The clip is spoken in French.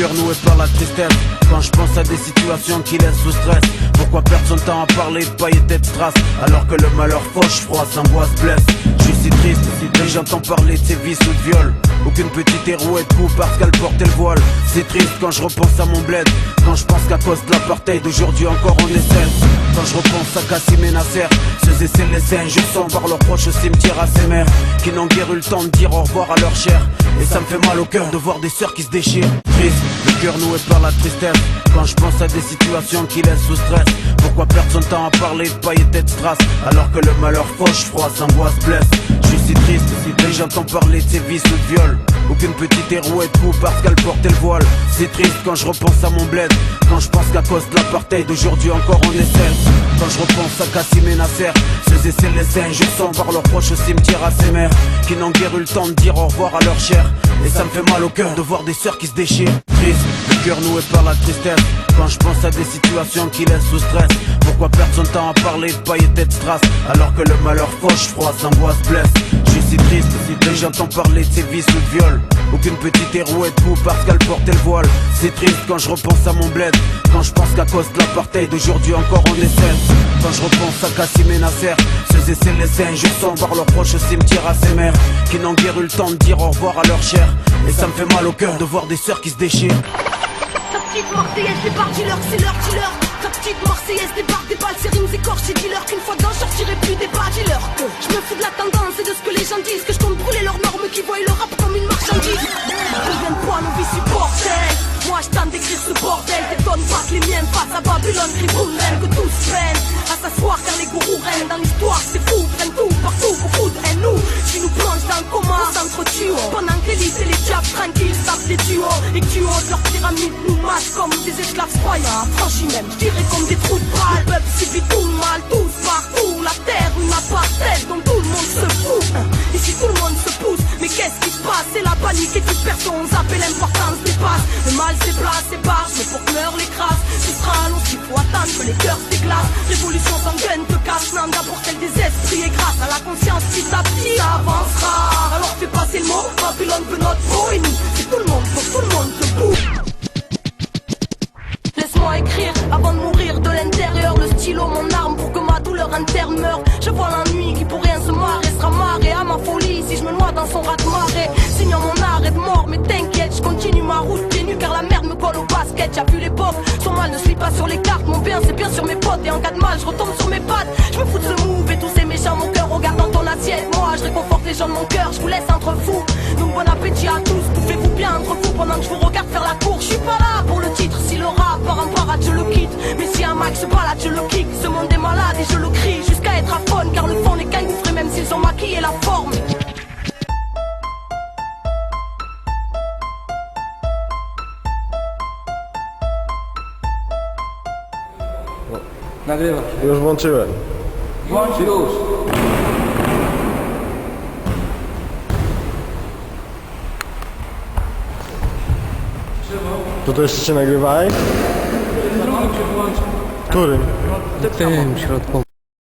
cœur noué par la tristesse. Quand je pense à des situations qui laissent sous stress, pourquoi perdre son temps à parler de paillettes et de strass, alors que le malheur fauche, froid, s'angoisse, blesse. Je suis si triste, et j'entends parler de ses vices ou de viol. Aucune petite héros est de coup parce qu'elle portait le voile. C'est triste quand je repense à mon bled, quand je pense qu'à cause de l'apartheid d'aujourd'hui encore on est seul. Quand je repense à Kassim et Nasser, ceux et celles laissés injustes par leurs proches au cimetière à ces mères qui n'ont guère eu le temps de dire au revoir à leur chair. Et ça me fait mal au cœur de voir des sœurs qui se déchirent. Triste, le cœur noué par la tristesse. Quand je pense à des situations qui laissent sous stress, pourquoi perdre son temps à parler de paillettes et de strass, alors que le malheur fauche, froid, s'angoisse, blesse. Je suis si triste, et j'entends parler de ses vices ou de viol. Aucune petite héros est de coup parce qu'elle portait le voile. C'est triste quand je repense à mon bled, quand je pense qu'à cause de l'apartheid d'aujourd'hui encore on est seul. Quand je repense à Kassim et Nasser, ceux et celles laissés injustes par leurs proches au cimetière à ces mères qui n'ont guère eu le temps de dire au revoir à leur chair. Et ça me fait mal au cœur de voir des sœurs qui se déchirent. Triste, le cœur noué par la tristesse. Quand je pense à des situations qui laissent sous stress, pourquoi perdre son temps à parler de paillettes et de strass, alors que le malheur fauche, froid, s'angoisse, blesse. Je suis si triste, et j'entends parler de ses vices ou de viol. Aucune petite héros est de coup parce qu'elle portait le voile. C'est triste quand je repense à mon bled, quand je pense qu'à cause de l'apartheid d'aujourd'hui encore on est seul. Quand je repense à Kassim et Nasser, ceux et celles laissés injustes par leurs proches au cimetière à ces mères qui n'ont guère eu le temps de dire au revoir à leur chair. Et ça me fait mal au cœur de voir des sœurs qui se déchirent. Ta petite Marseillaise débarque, dis-leur que c'est leur dealer. Ta petite Marseillaise débarque, des balles, ses rimes écorchées, dis-leur qu'une fois dedans, je sortirai plus des bas, dis-leur que je me fous de la tendance et de ce que les gens disent, que je compte brûler leurs normes qui voient le rap comme une marchandise. Combien de fois nos vies supportent-elles? Moi je tente d'écrire ce bordel, t'étonnes pas que les miens face à Babylone crient boum, que tous prennent à s'asseoir car les gourous règnent dans l'histoire, c'est fou, prennent tout, partout, beaucoup de haine, nous, qui nous plongent dans le coma, on s'entretue, pendant que l'élite et les diables tranquilles tapent des duos, et que tu oses leur pyramide nous massent comme des esclaves croyants, franchis même, je dirais comme des trous de balle, le peuple subit tout le mal, tous partout, la terre, une apartheid dont tout le monde se fout, ici tout le monde se pousse, mais qu'est-ce qui se passe, c'est la panique et toute personne zappe l'importance dépasse, le mal c'est place, c'est barge, mais pour que meure les crasses, tu seras long s'il faut attendre que les cœurs se déglacent. Révolution sanguine te casse, n'en d'abord celle des esprits et grâce à la conscience petit à petit ça avancera. Alors fais passer le mot, Babylone veut notre peau et nous, c'est tout le monde, faut que tout le monde debout. Laisse-moi écrire avant de mourir de l'intérieur, le stylo mon arme pour que ma douleur interne meure. Je vois l'ennui qui pour rien se marrer sera marré à ma folie si je me noie dans son raz-de-marée. Signant mon arrêt de mort, mais t'inquiète, je continue ma route pieds nus car la merde me colle au basket. J'ai vu l'époque, son mal ne suit pas sur les cartes, mon bien c'est bien sur mes potes et en cas de mal je retombe sur mes pattes. Je me fous de ce move et tous ces méchants, mon cœur regarde dans ton assiette. Moi je réconforte les gens de mon cœur, je vous laisse entre vous. Donc bon appétit à tous, bouffez-vous bien entre vous pendant que je vous regarde faire la cour. Je suis pas là pour le titre, si le rap part en parade je le quitte, mais si un max se balade je le kick. Ce monde est malade et je le crie jusqu'à être aphone, car le fond n'est qu'un gouffre même s'ils ont maquillé la forme. Nagrywasz. Już włączyłem. Włącz już. To jeszcze się nagrywałeś? Drugi się włączy. Którym? Tym środkowym.